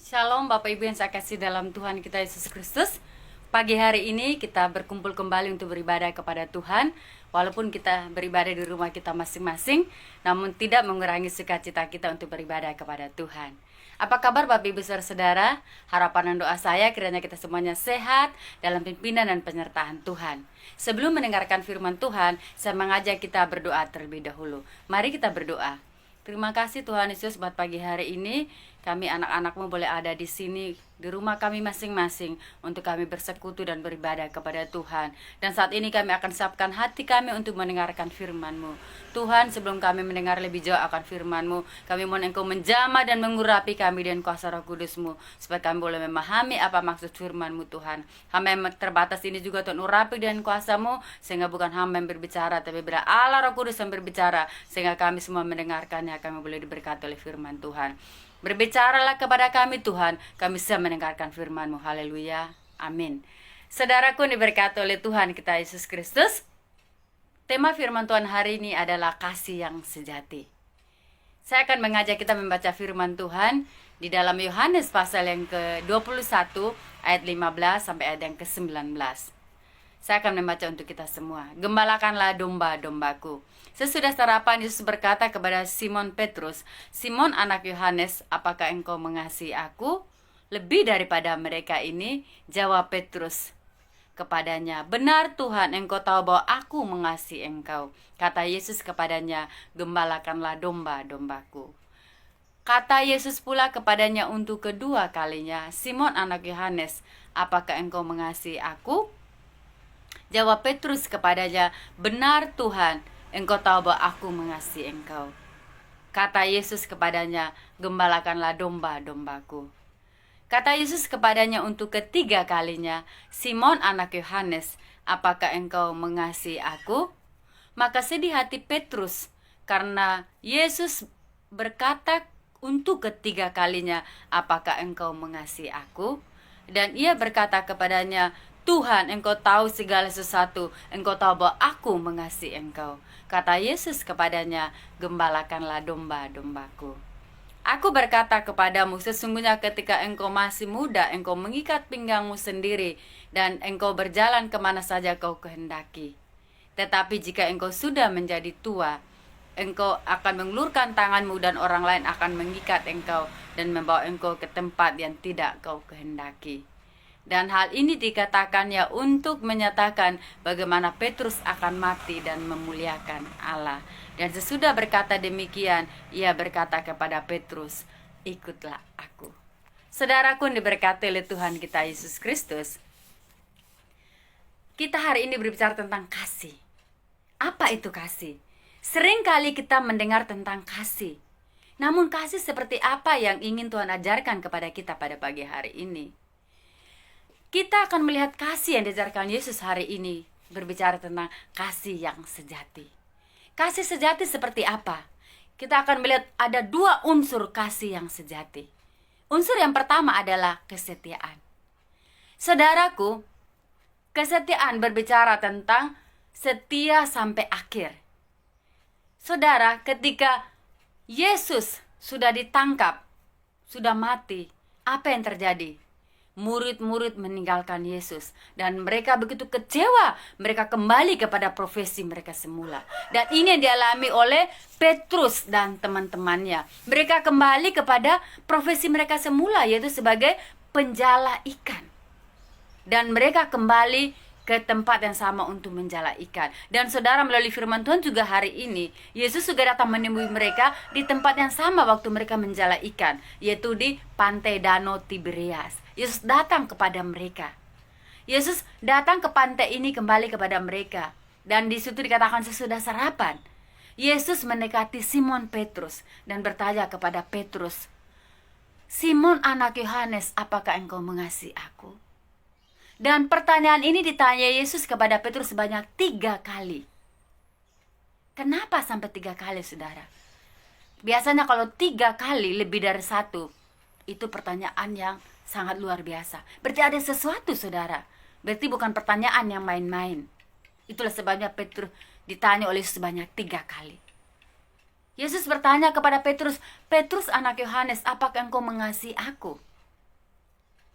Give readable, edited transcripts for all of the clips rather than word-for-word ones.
Shalom Bapak Ibu yang saya kasih dalam Tuhan kita Yesus Kristus. Pagi hari ini kita berkumpul kembali untuk beribadah kepada Tuhan. Walaupun kita beribadah di rumah kita masing-masing, namun tidak mengurangi sukacita kita untuk beribadah kepada Tuhan. Apa kabar Bapak Ibu Saudara? Harapan dan doa saya kiranya kita semuanya sehat dalam pimpinan dan penyertaan Tuhan. Sebelum mendengarkan firman Tuhan, saya mengajak kita berdoa terlebih dahulu. Mari kita berdoa. Terima kasih Tuhan Yesus buat pagi hari ini. Kami anak-anakmu boleh ada di sini, di rumah kami masing-masing, untuk kami bersekutu dan beribadah kepada Tuhan. Dan saat ini kami akan siapkan hati kami untuk mendengarkan firman-Mu. Tuhan, sebelum kami mendengar lebih jauh akan firman-Mu, kami mohon Engkau menjamah dan mengurapi kami dengan kuasa Roh Kudus-Mu, supaya kami boleh memahami apa maksud firman-Mu Tuhan. Hamba yang terbatas ini juga Tuhan urapi dengan kuasa-Mu, sehingga bukan hamba yang berbicara, tapi bila Allah Roh Kudus yang berbicara, sehingga kami semua mendengarkannya, kami boleh diberkati oleh firman Tuhan. Berbicaralah kepada kami Tuhan, kami bisa mendengarkan firman-Mu. Haleluya, amin. Saudaraku diberkati oleh Tuhan kita Yesus Kristus. Tema firman Tuhan hari ini adalah kasih yang sejati. Saya akan mengajak kita membaca firman Tuhan di dalam Yohanes pasal yang ke-21 ayat 15 sampai ayat yang ke-19. Saya akan membaca untuk kita semua. Gembalakanlah domba-dombaku. Sesudah sarapan, Yesus berkata kepada Simon Petrus, "Simon anak Yohanes, apakah engkau mengasihi aku lebih daripada mereka ini?" Jawab Petrus kepadanya, "Benar Tuhan, engkau tahu bahwa aku mengasihi engkau." Kata Yesus kepadanya, "Gembalakanlah domba-dombaku." Kata Yesus pula kepadanya untuk kedua kalinya, "Simon anak Yohanes, apakah engkau mengasihi aku?" Jawab Petrus kepadanya, "Benar Tuhan, engkau tahu bahwa aku mengasihi engkau." Kata Yesus kepadanya, "Gembalakanlah domba-dombaku." Kata Yesus kepadanya untuk ketiga kalinya, "Simon anak Yohanes, apakah engkau mengasihi aku?" Maka sedih hati Petrus karena Yesus berkata untuk ketiga kalinya, "Apakah engkau mengasihi aku?" Dan ia berkata kepadanya, "Tuhan, engkau tahu segala sesuatu, engkau tahu bahwa aku mengasihi engkau." Kata Yesus kepadanya, "Gembalakanlah domba-dombaku. Aku berkata kepadamu, sesungguhnya ketika engkau masih muda, engkau mengikat pinggangmu sendiri, dan engkau berjalan kemana saja kau kehendaki. Tetapi jika engkau sudah menjadi tua, engkau akan mengulurkan tanganmu dan orang lain akan mengikat engkau dan membawa engkau ke tempat yang tidak kau kehendaki." Dan hal ini dikatakannya untuk menyatakan bagaimana Petrus akan mati dan memuliakan Allah. Dan sesudah berkata demikian, ia berkata kepada Petrus, "Ikutlah aku." Saudaraku diberkati oleh Tuhan kita Yesus Kristus. Kita hari ini berbicara tentang kasih. Apa itu kasih? Seringkali kita mendengar tentang kasih. Namun kasih seperti apa yang ingin Tuhan ajarkan kepada kita pada pagi hari ini? Kita akan melihat kasih yang diajarkan Yesus hari ini, berbicara tentang kasih yang sejati. Kasih sejati seperti apa? Kita akan melihat ada dua unsur kasih yang sejati. Unsur yang pertama adalah kesetiaan. Saudaraku, kesetiaan berbicara tentang setia sampai akhir. Saudara, ketika Yesus sudah ditangkap, sudah mati, apa yang terjadi? Murid-murid meninggalkan Yesus dan mereka begitu kecewa. Mereka kembali kepada profesi mereka semula. Dan ini yang dialami oleh Petrus dan teman-temannya. Mereka kembali kepada profesi mereka semula, yaitu sebagai penjala ikan. Dan mereka kembali ke tempat yang sama untuk menjala ikan. Dan saudara, melalui firman Tuhan juga hari ini, Yesus juga datang menemui mereka di tempat yang sama waktu mereka menjala ikan, yaitu di pantai Danau Tiberias. Yesus datang kepada mereka. Yesus datang ke pantai ini kembali kepada mereka. Dan di situ dikatakan sesudah sarapan, Yesus mendekati Simon Petrus dan bertanya kepada Petrus, "Simon anak Yohanes, apakah engkau mengasihi aku?" Dan pertanyaan ini ditanya Yesus kepada Petrus sebanyak 3 kali. Kenapa sampai 3 kali, saudara? Biasanya kalau 3 kali lebih dari 1, itu pertanyaan yang sangat luar biasa. Berarti ada sesuatu, saudara. Berarti bukan pertanyaan yang main-main. Itulah sebabnya Petrus ditanya oleh Yesus sebanyak 3 kali. Yesus bertanya kepada Petrus, "Petrus anak Yohanes, apakah engkau mengasihi aku?"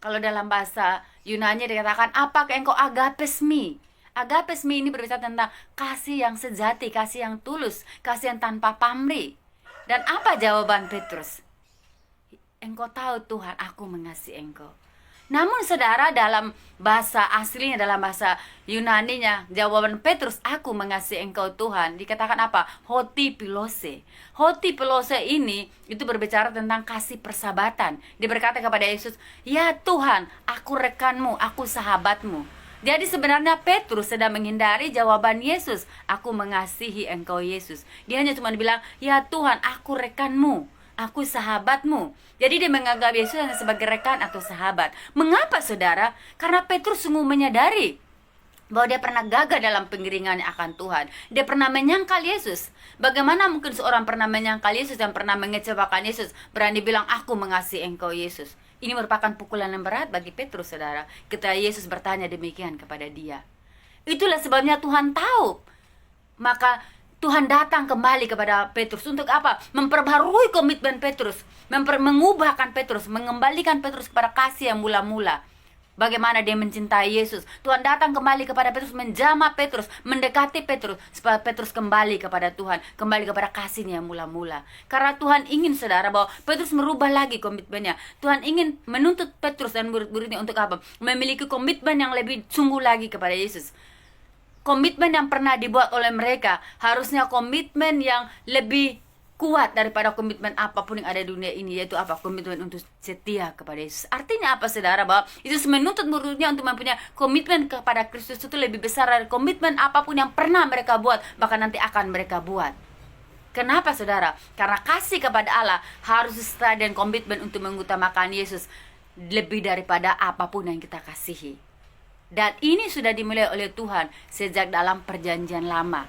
Kalau dalam bahasa Yunani dikatakan, apakah engkau agapes me? Agapes me ini berbicara tentang kasih yang sejati, kasih yang tulus, kasih yang tanpa pamrih. Dan apa jawaban Petrus? Engkau tahu Tuhan, aku mengasihi engkau. Namun saudara, dalam bahasa aslinya, dalam bahasa Yunaninya, jawaban Petrus, aku mengasihi engkau Tuhan, dikatakan apa? Hoti pilose. Hoti pilose ini itu berbicara tentang kasih persahabatan. Dia berkata kepada Yesus, ya Tuhan, aku rekanmu, aku sahabatmu. Jadi sebenarnya Petrus sedang menghindari jawaban Yesus, aku mengasihi engkau Yesus. Dia hanya cuma bilang, ya Tuhan, aku rekanmu, aku sahabatmu. Jadi dia menganggap Yesus hanya sebagai rekan atau sahabat. Mengapa saudara? Karena Petrus sungguh menyadari bahwa dia pernah gagal dalam pengiringannya akan Tuhan. Dia pernah menyangkal Yesus. Bagaimana mungkin seorang pernah menyangkal Yesus dan pernah mengecewakan Yesus berani bilang, aku mengasihi engkau Yesus? Ini merupakan pukulan yang berat bagi Petrus, saudara, ketika Yesus bertanya demikian kepada dia. Itulah sebabnya Tuhan tahu. Maka Tuhan datang kembali kepada Petrus untuk apa? Memperbarui komitmen Petrus, mengubahkan Petrus, mengembalikan Petrus kepada kasih yang mula-mula. Bagaimana dia mencintai Yesus. Tuhan datang kembali kepada Petrus, menjamah Petrus, mendekati Petrus, supaya Petrus kembali kepada Tuhan, kembali kepada kasihnya yang mula-mula. Karena Tuhan ingin, saudara, bahwa Petrus merubah lagi komitmennya. Tuhan ingin menuntut Petrus dan murid-muridnya untuk apa? Memiliki komitmen yang lebih sungguh lagi kepada Yesus. Komitmen yang pernah dibuat oleh mereka harusnya komitmen yang lebih kuat daripada komitmen apapun yang ada di dunia ini, yaitu apa? Komitmen untuk setia kepada Yesus. Artinya apa, saudara? Bahwa Yesus menuntut muridnya untuk mempunyai komitmen kepada Kristus itu lebih besar dari komitmen apapun yang pernah mereka buat, bahkan nanti akan mereka buat. Kenapa, saudara? Karena kasih kepada Allah harus sesuai dengan komitmen untuk mengutamakan Yesus lebih daripada apapun yang kita kasihi. Dan ini sudah dimulai oleh Tuhan sejak dalam perjanjian lama.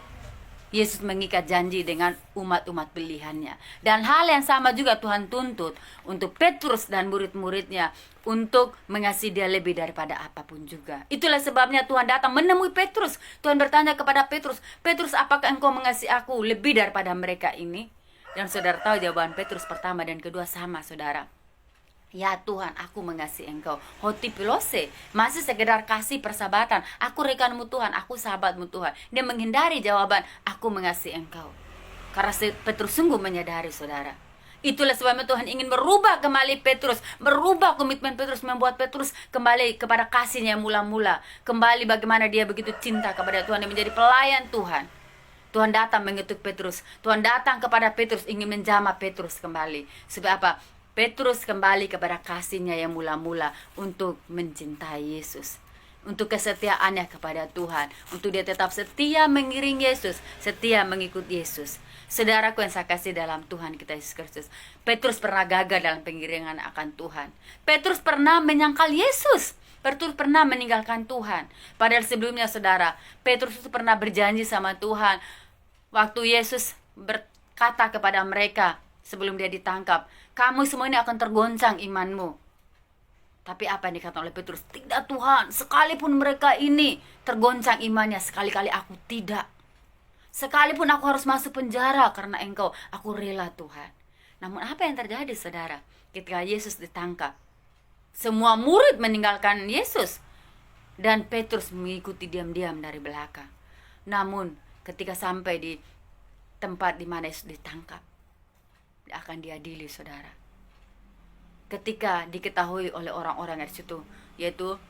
Yesus mengikat janji dengan umat-umat pilihannya. Dan hal yang sama juga Tuhan tuntut untuk Petrus dan murid-muridnya untuk mengasihi dia lebih daripada apapun juga. Itulah sebabnya Tuhan datang menemui Petrus. Tuhan bertanya kepada Petrus, Petrus, apakah engkau mengasihi aku lebih daripada mereka ini? Dan saudara tahu jawaban Petrus pertama dan kedua sama, saudara. Ya Tuhan, aku mengasihi engkau. Hoti pilose, masih sekedar kasih persahabatan. Aku rekanmu Tuhan, aku sahabatmu Tuhan. Dia menghindari jawaban, aku mengasihi engkau. Karena Petrus sungguh menyadari, saudara. Itulah sebabnya Tuhan ingin merubah kembali Petrus, merubah komitmen Petrus, membuat Petrus kembali kepada kasihnya yang mula-mula. Kembali bagaimana dia begitu cinta kepada Tuhan, dia menjadi pelayan Tuhan. Tuhan datang mengetuk Petrus. Tuhan datang kepada Petrus, ingin menjamah Petrus kembali. Sebab apa? Petrus kembali kepada kasihnya yang mula-mula untuk mencintai Yesus, untuk kesetiaannya kepada Tuhan, untuk dia tetap setia mengiring Yesus, setia mengikut Yesus. Saudaraku yang saya kasih dalam Tuhan kita Yesus Kristus, Petrus pernah gagal dalam pengiringan akan Tuhan. Petrus pernah menyangkal Yesus. Petrus pernah meninggalkan Tuhan. Padahal sebelumnya, saudara, Petrus itu pernah berjanji sama Tuhan. Waktu Yesus berkata kepada mereka sebelum dia ditangkap, kamu semua ini akan tergoncang imanmu. Tapi apa yang dikatakan oleh Petrus? Tidak Tuhan, sekalipun mereka ini tergoncang imannya, sekali-kali aku tidak. Sekalipun aku harus masuk penjara karena engkau, aku rela Tuhan. Namun apa yang terjadi, saudara? Ketika Yesus ditangkap, semua murid meninggalkan Yesus, dan Petrus mengikuti diam-diam dari belakang. Namun ketika sampai di tempat di mana Yesus ditangkap, dia akan diadili, saudara. Ketika diketahui oleh orang-orang di situ, yaitu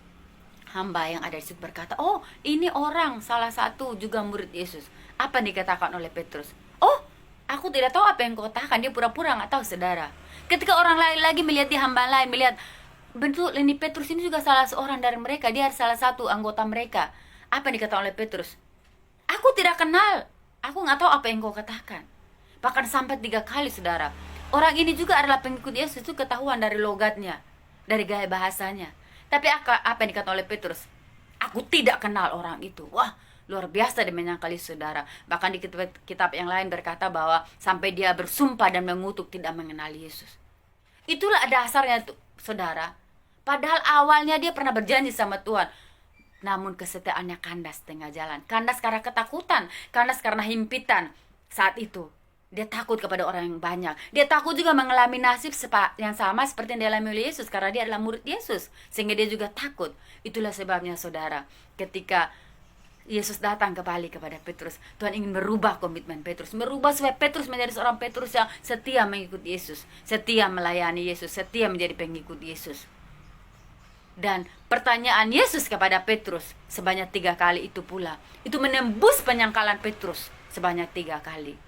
hamba yang ada di situ berkata, oh ini orang salah satu juga murid Yesus. Apa yang dikatakan oleh Petrus? Oh, aku tidak tahu apa yang kau katakan. Dia pura-pura nggak tahu, saudara. Ketika orang lain lagi melihat di hamba lain, melihat betul ini Petrus ini juga salah seorang dari mereka, dia salah satu anggota mereka. Apa yang dikatakan oleh Petrus? Aku tidak kenal, aku nggak tahu apa yang kau katakan. Bahkan sampai 3 kali, saudara. Orang ini juga adalah pengikut Yesus, itu ketahuan dari logatnya, dari gaya bahasanya. Tapi apa yang dikatakan oleh Petrus? Aku tidak kenal orang itu. Wah, luar biasa dia menyangkali, saudara. Bahkan di kitab yang lain berkata bahwa sampai dia bersumpah dan mengutuk tidak mengenali Yesus. Itulah dasarnya, saudara. Padahal awalnya dia pernah berjanji sama Tuhan. Namun kesetiaannya kandas tengah jalan. Kandas karena ketakutan, kandas karena himpitan saat itu. Dia takut kepada orang yang banyak. Dia takut juga mengalami nasib yang sama seperti yang dialami oleh Yesus, karena dia adalah murid Yesus, sehingga dia juga takut. Itulah sebabnya saudara, ketika Yesus datang kembali kepada Petrus, Tuhan ingin merubah komitmen Petrus, merubah supaya Petrus menjadi seorang Petrus yang setia mengikut Yesus, setia melayani Yesus, setia menjadi pengikut Yesus. Dan pertanyaan Yesus kepada Petrus sebanyak 3 kali itu pula, itu menembus penyangkalan Petrus sebanyak 3 kali.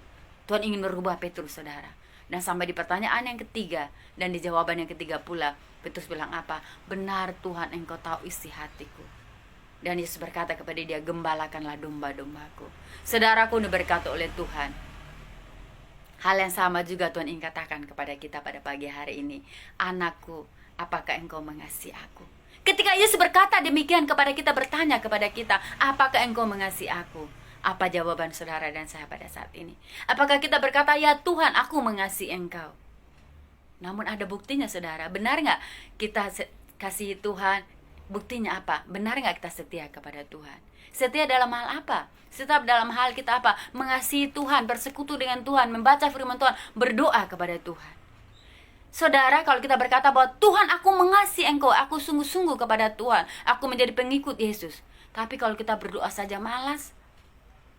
Tuhan ingin merubah Petrus, saudara. Dan sampai di pertanyaan yang ketiga dan di jawaban yang ketiga pula, Petrus bilang apa? Benar Tuhan, Engkau tahu isi hatiku. Dan Yesus berkata kepada dia, gembalakanlah domba-dombaku. Saudaraku, diberkati oleh Tuhan. Hal yang sama juga Tuhan ingin katakan kepada kita pada pagi hari ini. Anakku, apakah engkau mengasihi aku? Ketika Yesus berkata demikian kepada kita, bertanya kepada kita, apakah engkau mengasihi aku? Apa jawaban saudara dan saya pada saat ini? Apakah kita berkata, ya Tuhan, aku mengasihi engkau? Namun ada buktinya, saudara. Benar nggak kita kasih Tuhan? Buktinya apa? Benar nggak kita setia kepada Tuhan? Setia dalam hal apa? Setia dalam hal kita apa? Mengasihi Tuhan, bersekutu dengan Tuhan, membaca firman Tuhan, berdoa kepada Tuhan. Saudara, kalau kita berkata bahwa Tuhan, aku mengasihi engkau, aku sungguh-sungguh kepada Tuhan, aku menjadi pengikut Yesus. Tapi kalau kita berdoa saja malas,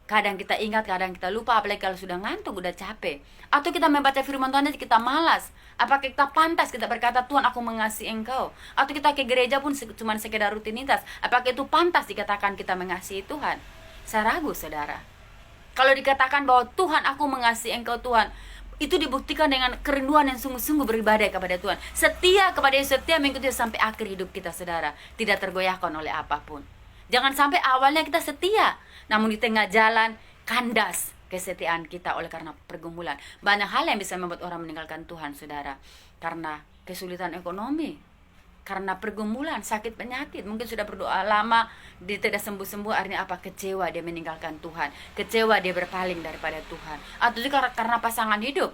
kadang kita ingat, kadang kita lupa, apalagi kalau sudah ngantuk, udah capek. Atau kita membaca firman Tuhan aja kita malas. Apakah kita pantas kita berkata, Tuhan, aku mengasihi engkau? Atau kita ke gereja pun cuma sekedar rutinitas. Apakah itu pantas dikatakan kita mengasihi Tuhan? Saya ragu, saudara. Kalau dikatakan bahwa Tuhan, aku mengasihi engkau Tuhan, itu dibuktikan dengan kerinduan yang sungguh-sungguh beribadah kepada Tuhan. Setia kepada Yesus, setia mengikuti sampai akhir hidup kita, saudara. Tidak tergoyahkan oleh apapun. Jangan sampai awalnya kita setia, namun di tengah jalan kandas kesetiaan kita oleh karena pergumulan. Banyak hal yang bisa membuat orang meninggalkan Tuhan, saudara. Karena kesulitan ekonomi, karena pergumulan, sakit penyakit. Mungkin sudah berdoa lama, dia tidak sembuh-sembuh, akhirnya apa? Kecewa, dia meninggalkan Tuhan. Kecewa, dia berpaling daripada Tuhan. Atau juga karena pasangan hidup,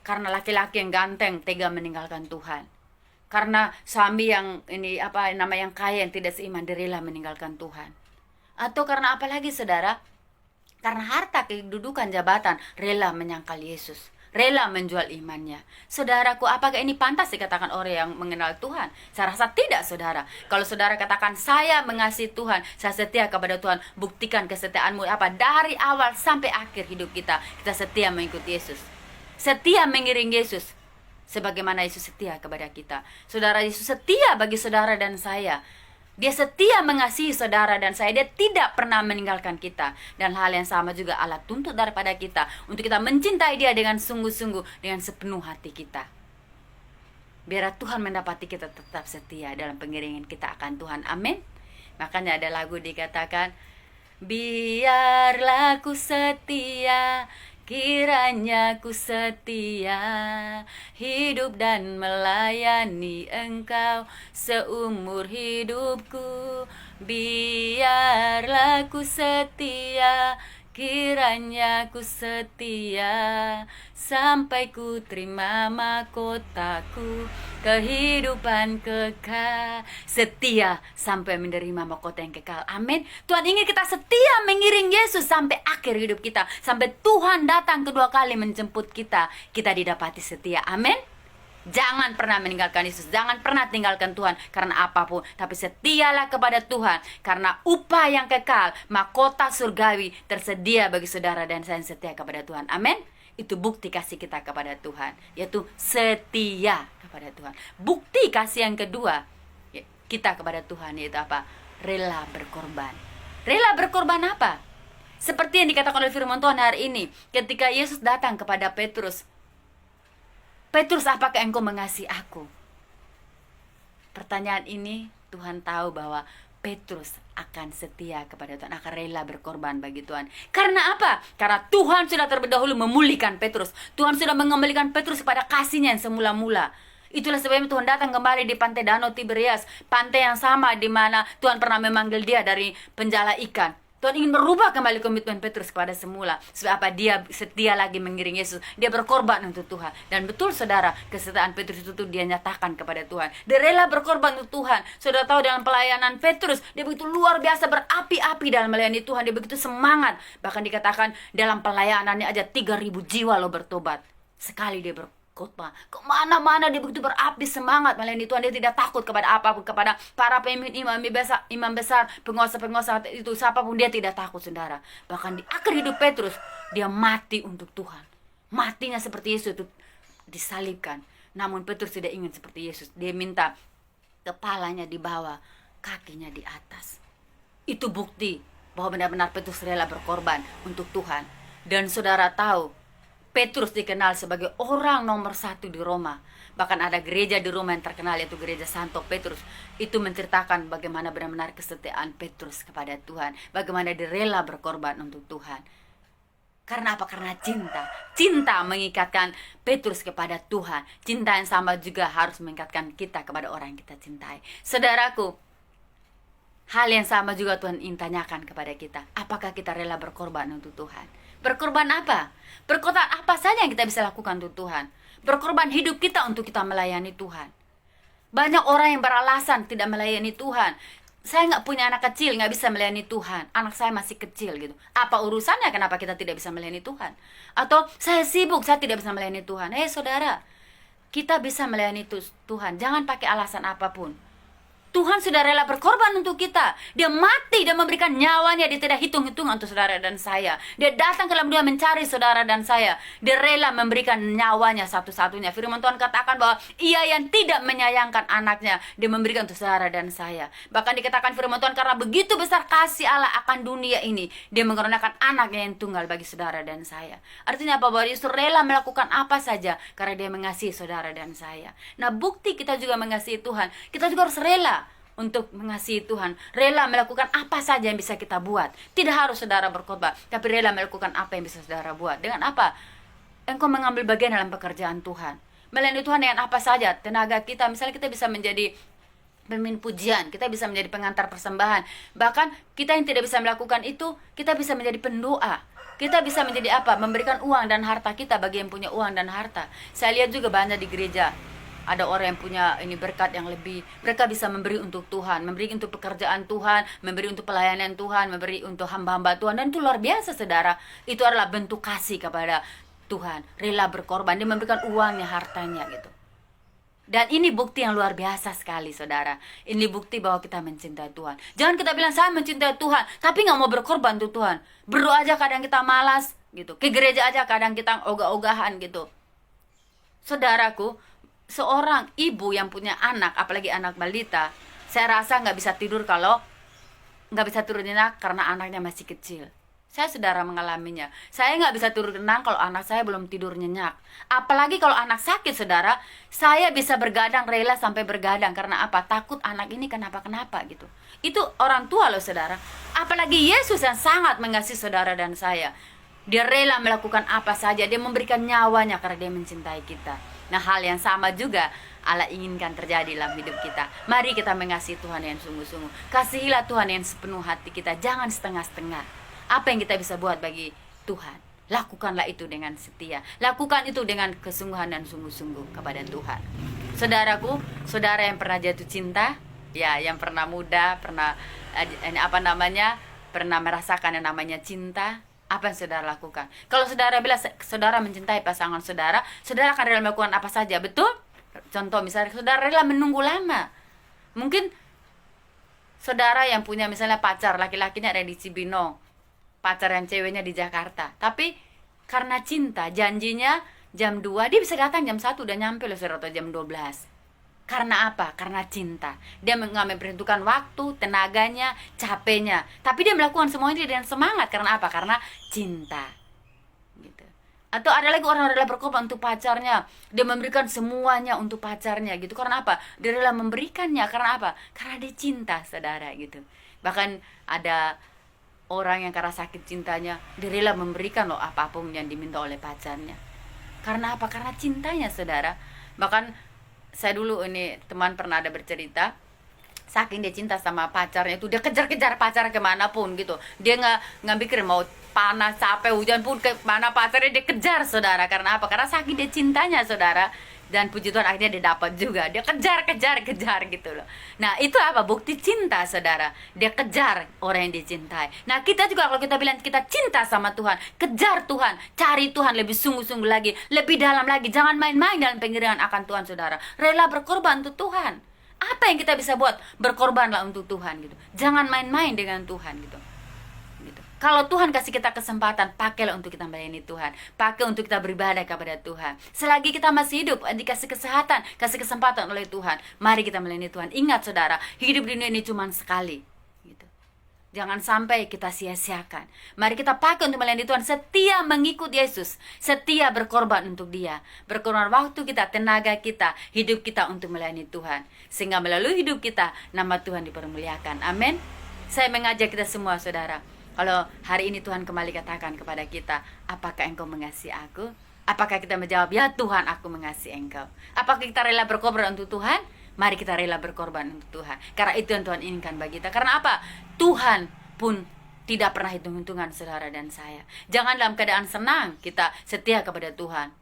karena laki-laki yang ganteng tega meninggalkan Tuhan. Karena suami yang yang kaya yang tidak seiman, dia rela meninggalkan Tuhan. Atau karena apa lagi, saudara? Karena harta, kedudukan, jabatan, rela menyangkal Yesus, rela menjual imannya. Saudaraku, apakah ini pantas dikatakan orang yang mengenal Tuhan? Saya rasa tidak, saudara. Kalau saudara katakan, saya mengasihi Tuhan, saya setia kepada Tuhan, buktikan kesetiaanmu apa? Dari awal sampai akhir hidup kita, kita setia mengikuti Yesus, setia mengiring Yesus, sebagaimana Yesus setia kepada kita. Saudara, Yesus setia bagi saudara dan saya. Dia setia mengasihi saudara dan saya. Dia tidak pernah meninggalkan kita. Dan hal yang sama juga Allah tuntut daripada kita, untuk kita mencintai dia dengan sungguh-sungguh, dengan sepenuh hati kita. Biar Tuhan mendapati kita tetap setia dalam pengiringan kita akan Tuhan. Amin. Makanya ada lagu dikatakan, biarlah ku setia, kiranya ku setia, hidup dan melayani engkau seumur hidupku. Biarlah ku setia, kiranya ku setia, sampai ku terima mahkotaku, kehidupan kekal. Setia sampai menerima mahkota yang kekal. Amin. Tuhan ingin kita setia mengiring Yesus sampai akhir hidup kita, sampai Tuhan datang kedua kali menjemput kita, kita didapati setia. Amin. Jangan pernah meninggalkan Yesus, jangan pernah tinggalkan Tuhan karena apapun, tapi setialah kepada Tuhan karena upah yang kekal, mahkota surgawi tersedia bagi saudara dan saya yang setia kepada Tuhan. Amin. Itu bukti kasih kita kepada Tuhan, yaitu setia kepada Tuhan. Bukti kasih yang kedua kita kepada Tuhan yaitu apa? Rela berkorban. Rela berkorban apa? Seperti yang dikatakan oleh firman Tuhan hari ini, ketika Yesus datang kepada Petrus, Petrus, apakah engkau mengasihi aku? Pertanyaan ini Tuhan tahu bahwa Petrus akan setia kepada Tuhan, akan rela berkorban bagi Tuhan. Karena apa? Karena Tuhan sudah terlebih dahulu memulihkan Petrus. Tuhan sudah mengembalikan Petrus kepada kasihnya yang semula-mula. Itulah sebabnya Tuhan datang kembali di pantai Danau Tiberias, pantai yang sama di mana Tuhan pernah memanggil dia dari penjala ikan. Tuhan ingin merubah kembali komitmen Petrus kepada semula. Sebab apa? Dia setia lagi mengiring Yesus. Dia berkorban untuk Tuhan. Dan betul saudara, kesetiaan Petrus itu tuh dia nyatakan kepada Tuhan. Dia rela berkorban untuk Tuhan. Saudara tahu dalam pelayanan Petrus, dia begitu luar biasa berapi-api dalam melayani Tuhan. Dia begitu semangat. Bahkan dikatakan dalam pelayanannya aja 3.000 jiwa loh bertobat. Sekali dia berkhotbah, kemana-mana dia begitu berapi semangat melayani Tuhan. Dia tidak takut kepada apapun, kepada para pemimpin, imam besar, penguasa-penguasa itu, siapapun dia tidak takut saudara. Bahkan di akhir hidup Petrus, dia mati untuk Tuhan. Matinya seperti Yesus itu disalibkan. Namun Petrus tidak ingin seperti Yesus. Dia minta kepalanya di bawah, kakinya di atas. Itu bukti bahwa benar-benar Petrus rela berkorban untuk Tuhan. Dan saudara tahu, Petrus dikenal sebagai orang nomor 1 di Roma. Bahkan ada gereja di Roma yang terkenal, yaitu gereja Santo Petrus. Itu menceritakan bagaimana benar-benar kesetiaan Petrus kepada Tuhan. Bagaimana dia rela berkorban untuk Tuhan. Karena apa? Karena cinta. Cinta mengikatkan Petrus kepada Tuhan. Cinta yang sama juga harus mengikatkan kita kepada orang yang kita cintai. Saudaraku, hal yang sama juga Tuhan ingin tanyakan kepada kita. Apakah kita rela berkorban untuk Tuhan? Berkorban apa? Berkorban apa saja yang kita bisa lakukan untuk Tuhan? Berkorban hidup kita untuk kita melayani Tuhan. Banyak orang yang beralasan tidak melayani Tuhan. Saya nggak punya anak kecil, nggak bisa melayani Tuhan. Anak saya masih kecil gitu. Apa urusannya kenapa kita tidak bisa melayani Tuhan? Atau saya sibuk, saya tidak bisa melayani Tuhan. Saudara, kita bisa melayani Tuhan. Jangan pakai alasan apapun. Tuhan sudah rela berkorban untuk kita. Dia mati dan memberikan nyawanya. Dia tidak hitung-hitungan untuk saudara dan saya. Dia datang ke dalam dunia mencari saudara dan saya. Dia rela memberikan nyawanya satu-satunya. Firman Tuhan katakan bahwa Ia yang tidak menyayangkan anaknya, Dia memberikan untuk saudara dan saya. Bahkan dikatakan firman Tuhan, karena begitu besar kasih Allah akan dunia ini, Dia mengaruniakan anaknya yang tunggal bagi saudara dan saya. Artinya apa? Bahwa Yesus rela melakukan apa saja karena Dia mengasihi saudara dan saya. Nah, bukti kita juga mengasihi Tuhan. Kita juga harus rela untuk mengasihi Tuhan, rela melakukan apa saja yang bisa kita buat. Tidak harus saudara berkhotbah, tapi rela melakukan apa yang bisa saudara buat. Dengan apa? Engkau mengambil bagian dalam pekerjaan Tuhan. Melayani Tuhan dengan apa saja, tenaga kita. Misalnya kita bisa menjadi pemimpin pujian, kita bisa menjadi pengantar persembahan. Bahkan kita yang tidak bisa melakukan itu, kita bisa menjadi pendoa. Kita bisa menjadi apa? Memberikan uang dan harta kita bagi yang punya uang dan harta. Saya lihat juga banyak di gereja, ada orang yang punya ini berkat yang lebih. Mereka bisa memberi untuk Tuhan, memberi untuk pekerjaan Tuhan, memberi untuk pelayanan Tuhan, memberi untuk hamba-hamba Tuhan. Dan itu luar biasa saudara. Itu adalah bentuk kasih kepada Tuhan. Rela berkorban, dia memberikan uangnya, hartanya gitu. Dan ini bukti yang luar biasa sekali saudara. Ini bukti bahwa kita mencintai Tuhan. Jangan kita bilang saya mencintai Tuhan, tapi gak mau berkorban untuk Tuhan. Berdoa aja kadang kita malas gitu. Ke gereja aja kadang kita ogah-ogahan gitu. Saudaraku, seorang ibu yang punya anak, apalagi anak balita, saya rasa nggak bisa tidur kalau nggak bisa tidur nyenyak karena anaknya masih kecil. Saya saudara mengalaminya. Saya nggak bisa tidur tenang kalau anak saya belum tidur nyenyak. Apalagi kalau anak sakit saudara, saya bisa bergadang, rela sampai bergadang. Karena apa? Takut anak ini kenapa-kenapa gitu. Itu orang tua loh saudara. Apalagi Yesus yang sangat mengasihi saudara dan saya. Dia rela melakukan apa saja. Dia memberikan nyawanya karena dia mencintai kita. Nah, hal yang sama juga Allah inginkan terjadi dalam hidup kita. Mari kita mengasihi Tuhan yang sungguh-sungguh. Kasihilah Tuhan yang sepenuh hati kita. Jangan setengah-setengah. Apa yang kita bisa buat bagi Tuhan, lakukanlah itu dengan setia. Lakukan itu dengan kesungguhan dan sungguh-sungguh kepada Tuhan. Saudaraku, saudara yang pernah jatuh cinta, ya, yang pernah muda, pernah pernah merasakan yang namanya cinta. Apa yang saudara lakukan? Kalau saudara bilang saudara mencintai pasangan saudara, saudara akan rela melakukan apa saja, betul? Contoh misalnya saudara rela menunggu lama. Mungkin saudara yang punya misalnya pacar, laki-lakinya ada di Cibinong, pacar yang ceweknya di Jakarta. Tapi karena cinta, janjinya jam 2, dia bisa datang jam 1 udah nyampe loh saudara, atau jam 12. Karena apa? Karena cinta. Dia memperhitungkan waktu, tenaganya, capeknya. Tapi dia melakukan semuanya dengan semangat. Karena apa? Karena cinta. Gitu. Atau ada lagi orang rela berkorban untuk pacarnya. Dia memberikan semuanya untuk pacarnya gitu. Karena apa? Dia rela memberikannya. Karena apa? Karena dia cinta, saudara gitu. Bahkan ada orang yang karena sakit cintanya, dia rela memberikan loh apapun yang diminta oleh pacarnya. Karena apa? Karena cintanya, saudara. Bahkan saya dulu ini teman pernah ada bercerita, Saking dia cinta sama pacarnya itu, dia kejar-kejar pacar kemanapun gitu. Dia nggak pikir mau panas, capek, hujan pun kemana pacarnya dia kejar, saudara. Karena apa? Karena saking dia cintanya, saudara. Dan puji Tuhan akhirnya dia dapat juga. Dia kejar gitu loh. Nah itu apa? Bukti cinta, saudara. Dia kejar orang yang dicintai. Nah kita juga kalau kita bilang kita cinta sama Tuhan, kejar Tuhan, cari Tuhan lebih sungguh-sungguh lagi, lebih dalam lagi. Jangan main-main dalam pengiringan akan Tuhan, saudara. Rela berkorban untuk Tuhan. Apa yang kita bisa buat? Berkorbanlah untuk Tuhan gitu. Jangan main-main dengan Tuhan gitu. Kalau Tuhan kasih kita kesempatan, pakailah untuk kita melayani Tuhan. Pakai untuk kita beribadah kepada Tuhan. Selagi kita masih hidup, dikasih kesehatan, kasih kesempatan oleh Tuhan, mari kita melayani Tuhan. Ingat saudara, hidup di dunia ini cuma sekali gitu. Jangan sampai kita sia-siakan. Mari kita pakai untuk melayani Tuhan, setia mengikut Yesus, setia berkorban untuk Dia, berkorban waktu kita, tenaga kita, hidup kita untuk melayani Tuhan, sehingga melalui hidup kita nama Tuhan dipermuliakan. Amin. Saya mengajak kita semua, saudara, kalau hari ini Tuhan kembali katakan kepada kita, apakah engkau mengasihi aku? Apakah kita menjawab, ya Tuhan, aku mengasihi engkau? Apakah kita rela berkorban untuk Tuhan? Mari kita rela berkorban untuk Tuhan. Karena itu yang Tuhan inginkan bagi kita. Karena apa? Tuhan pun tidak pernah hitung-hitungan, saudara dan saya. Jangan dalam keadaan senang kita setia kepada Tuhan.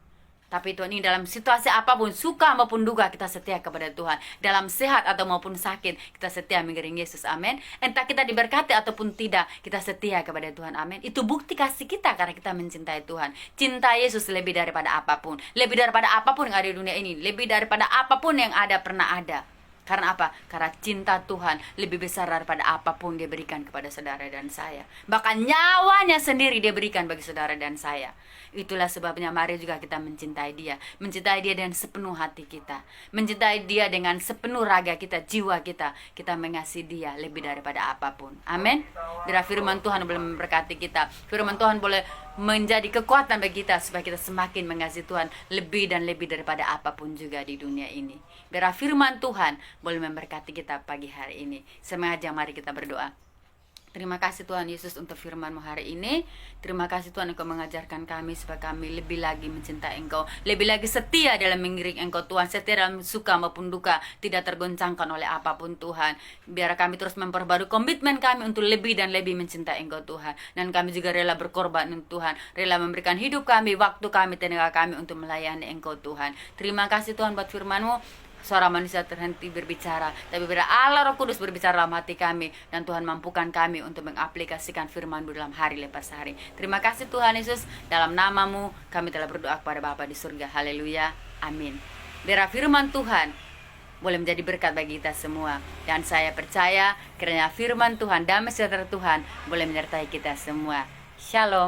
Tapi Tuhan ini dalam situasi apapun, suka maupun duka, kita setia kepada Tuhan. Dalam sehat atau maupun sakit, kita setia mengiring Yesus. Amin. Entah kita diberkati ataupun tidak, kita setia kepada Tuhan. Amin. Itu bukti kasih kita karena kita mencintai Tuhan. Cinta Yesus lebih daripada apapun. Lebih daripada apapun yang ada di dunia ini. Lebih daripada apapun yang ada pernah ada. Karena apa? Karena cinta Tuhan lebih besar daripada apapun Dia berikan kepada saudara dan saya. Bahkan nyawanya sendiri Dia berikan bagi saudara dan saya. Itulah sebabnya mari juga kita mencintai Dia. Mencintai Dia dengan sepenuh hati kita. Mencintai Dia dengan sepenuh raga kita, jiwa kita. Kita mengasihi Dia lebih daripada apapun. Amin. Biar firman Tuhan boleh memberkati kita. Firman Tuhan boleh menjadi kekuatan bagi kita supaya kita semakin mengasihi Tuhan lebih dan lebih daripada apapun juga di dunia ini. Biar firman Tuhan boleh memberkati kita pagi hari ini. Semangat, mari kita berdoa. Terima kasih Tuhan Yesus untuk firman-Mu hari ini. Terima kasih Tuhan Engkau mengajarkan kami supaya kami lebih lagi mencintai Engkau, lebih lagi setia dalam mengiring Engkau Tuhan, setia dalam suka maupun duka, tidak tergoncangkan oleh apapun Tuhan. Biar kami terus memperbarui komitmen kami untuk lebih dan lebih mencintai Engkau Tuhan. Dan kami juga rela berkorban untuk Tuhan, rela memberikan hidup kami, waktu kami, tenaga kami untuk melayani Engkau Tuhan. Terima kasih Tuhan buat firman-Mu. Suara manusia terhenti berbicara, tapi bila Allah Roh Kudus berbicara dalam hati kami, dan Tuhan mampukan kami untuk mengaplikasikan firman-Mu dalam hari lepas hari. Terima kasih Tuhan Yesus, dalam nama-Mu kami telah berdoa kepada Bapa di surga. Haleluya, amin. Biar firman Tuhan boleh menjadi berkat bagi kita semua, dan saya percaya kiranya firman Tuhan, damai sejahtera Tuhan boleh menyertai kita semua. Shalom.